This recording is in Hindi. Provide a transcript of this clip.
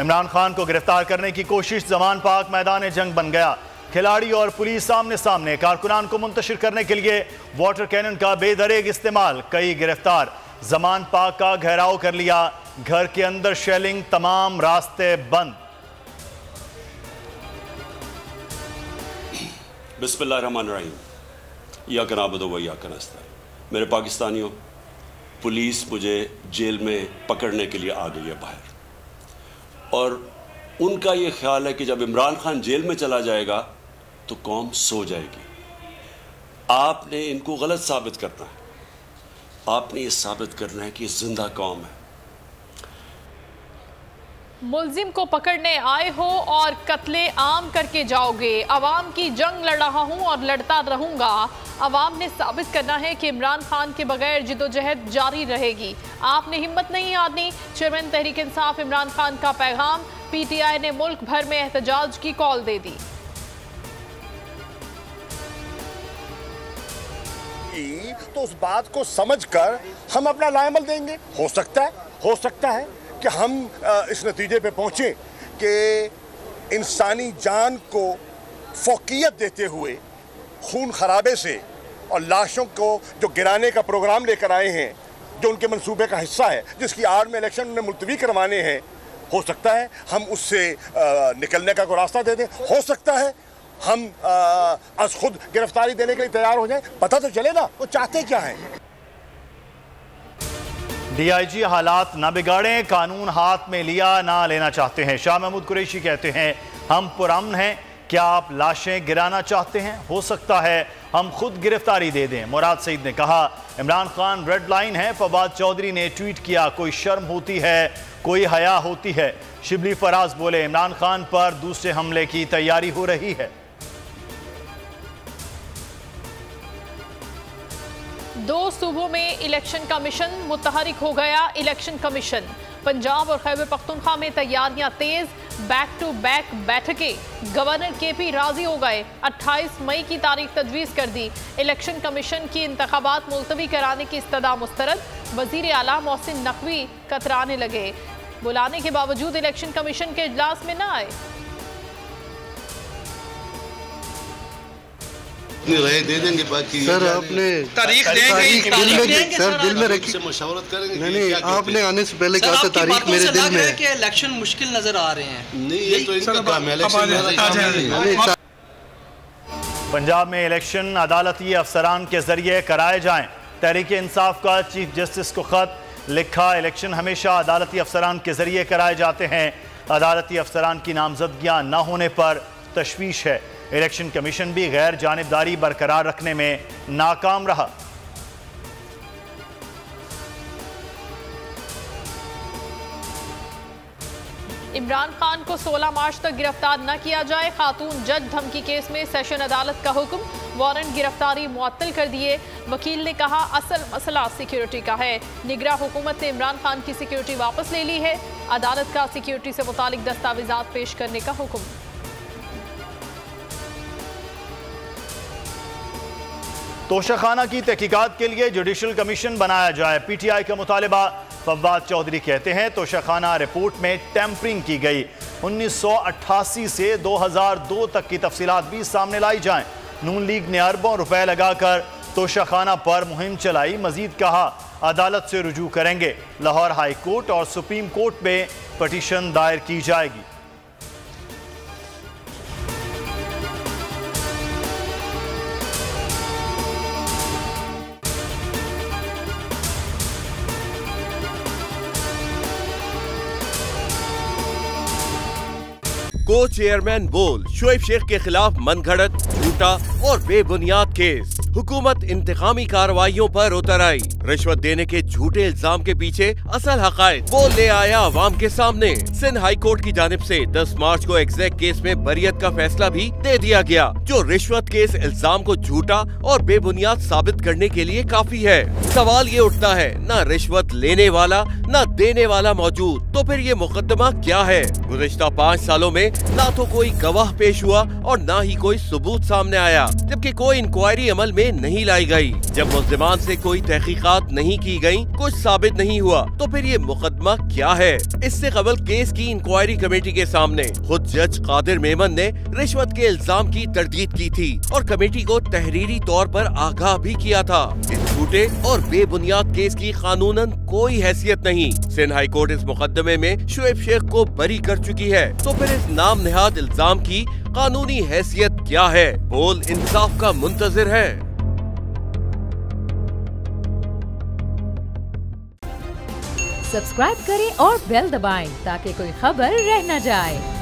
इमरान खान को गिरफ्तार करने की कोशिश, जमान पाक मैदान जंग बन गया। खिलाड़ी और पुलिस सामने सामने। कारकुनान को मुंतशिर करने के लिए वाटर कैनन का बेदरेग इस्तेमाल, कई गिरफ्तार। जमान पाक का घेराव कर लिया, घर के अंदर शेलिंग, तमाम रास्ते बंद। बिस्मिल्लाहिर्रहमानिर्रहीम, इय्याका नअबुदु व इय्याका नस्तईन। मेरे पाकिस्तानियों, पुलिस मुझे जेल में पकड़ने के लिए आ गई है बाहर, और उनका ये ख्याल है कि जब इमरान खान जेल में चला जाएगा तो कौम सो जाएगी। आपने इनको गलत साबित करना है। आपने ये साबित करना है कि जिंदा कौम है। मुल्जिम को पकड़ने आए हो और कत्ले आम करके जाओगे। अवाम की जंग लड़ रहा हूं और लड़ता रहूंगा। अवाम ने साबित करना है कि इमरान खान के बगैर जिदोजहद जारी रहेगी। आपने हिम्मत नहीं हारनी। चेयरमैन तहरीक इंसाफ इमरान खान का पैगाम। पीटीआई ने मुल्क भर में एहतजाज की कॉल दे दी। तो उस बात को समझकर हम अपना लाएमल देंगे। हो सकता है कि हम इस नतीजे पे पहुंचे कि इंसानी जान को फौकियत देते हुए खून खराबे से और लाशों को जो गिराने का प्रोग्राम लेकर आए हैं, जो उनके मंसूबे का हिस्सा है, जिसकी आड़ में इलेक्शन में मुलतवी करवाने हैं, हो सकता है हम उससे निकलने का कोई रास्ता दे दें। हो सकता है हम आज खुद गिरफ्तारी देने के लिए तैयार हो जाएं। पता तो चले ना वो चाहते क्या हैं। डीआईजी हालात न बिगाड़ें, कानून हाथ में लिया ना लेना चाहते हैं। शाह महमूद कुरैशी कहते हैं, हम पुरअमन हैं, क्या आप लाशें गिराना चाहते हैं? हो सकता है हम खुद गिरफ्तारी दे दें। मुराद सईद ने कहा, इमरान खान रेड लाइन है। फवाद चौधरी ने ट्वीट किया, कोई शर्म होती है, कोई हया होती है। शिबली फराज बोले, इमरान खान पर दूसरे हमले की तैयारी हो रही है। दो सूबों में इलेक्शन कमीशन मुतहरिक हो गया। इलेक्शन कमीशन पंजाब और खैबर पख्तूनख्वा में तैयारियां तेज। बैक टू बैक बैठकें। गवर्नर केपी राजी हो गए। 28 मई की तारीख तजवीज़ कर दी। इलेक्शन कमीशन की इंतखाबात मुलतवी कराने की इस्तदा मुस्तरद। वजीर आला मोहसिन नकवी कतराने लगे। बुलाने के बावजूद इलेक्शन कमीशन के इजलास में न आए। राय दे देंगे बाकी। सर आपने तारीख देंगे सर, दिल में रखी। मशवरत करेंगे। नहीं, आपने आने से पहले कहा था तारीख मेरे दिल में है कि इलेक्शन मुश्किल नजर आ रहे हैं। नहीं, ये तो इनका काम है। इलेक्शन पंजाब में इलेक्शन अदालती अफसरान के जरिए कराए जाएं। तहरीक इंसाफ का चीफ जस्टिस को खत लिखा, इलेक्शन हमेशा अदालती अफसरान के जरिए कराए जाते हैं। अदालती अफसरान की नामजदगियां न होने पर तशवीश है। इलेक्शन कमीशन भी गैर जानिबदारी बरकरार रखने में नाकाम रहा। इमरान खान को 16 मार्च तक गिरफ्तार न किया जाए। खातून जज धमकी केस में सेशन अदालत का हुक्म। वारंट गिरफ्तारी मुअत्तल कर दिए। वकील ने कहा, असल मसला सिक्योरिटी का है। निगरां हुकूमत ने इमरान खान की सिक्योरिटी वापस ले ली है। अदालत का सिक्योरिटी से मुतालिक दस्तावेजात पेश करने का हुक्म। तोशाखाना की तहकीकात के लिए जुडिशल कमीशन बनाया जाए। पीटीआई का मुतालिबा। फवाद चौधरी कहते हैं, तोशाखाना रिपोर्ट में टैंपरिंग की गई। 1988 से 2002 तक की तफसीलात भी सामने लाई जाएं। नून लीग ने अरबों रुपए लगाकर तोशाखाना पर मुहिम चलाई। मजीद कहा, अदालत से रुजू करेंगे। लाहौर हाई कोर्ट और सुप्रीम कोर्ट में पटिशन दायर की जाएगी। को चेयरमैन बोल, शोएब शेख के खिलाफ मनगढ़ंत, झूठा और बेबुनियाद केस। हुकूमत इंतकामी कार्रवाइयों पर उतर आई। रिश्वत देने के झूठे इल्जाम के पीछे असल हकायक वो ले आया अवाम के सामने। सिंध हाई कोर्ट की जानिब से 10 मार्च को एग्जैक्ट केस में बरियत का फैसला भी दे दिया गया, जो रिश्वत केस इल्जाम को झूठा और बेबुनियाद साबित करने के लिए काफी है। सवाल ये उठता है, ना रिश्वत लेने वाला ना देने वाला मौजूद, तो फिर ये मुकदमा क्या है? गुज़िश्ता 5 सालों में ना तो कोई गवाह पेश हुआ और ना ही कोई सबूत सामने आया, जबकि कोई इंक्वायरी अमल में नहीं लाई गई। जब मुल्ज़िमान से कोई तहकीकात नहीं की गई, कुछ साबित नहीं हुआ, तो फिर ये मुकदमा क्या है? इससे कबल केस की इंक्वायरी कमेटी के सामने खुद जज कादिर मेमन ने रिश्वत के इल्जाम की तरदीद की थी और कमेटी को तहरीरी तौर पर आगाह भी किया था। इस झूठे और बेबुनियाद केस की कानूनन कोई हैसियत नहीं। सिंध हाई कोर्ट इस मुकदमे में शुएब शेख को बरी कर चुकी है, तो फिर इस नाम नेहाद इल्जाम की कानूनी हैसियत क्या है? बोल इंसाफ का मुंतजिर है। सब्सक्राइब करें और बेल दबाएं ताकि कोई खबर रह न जाए।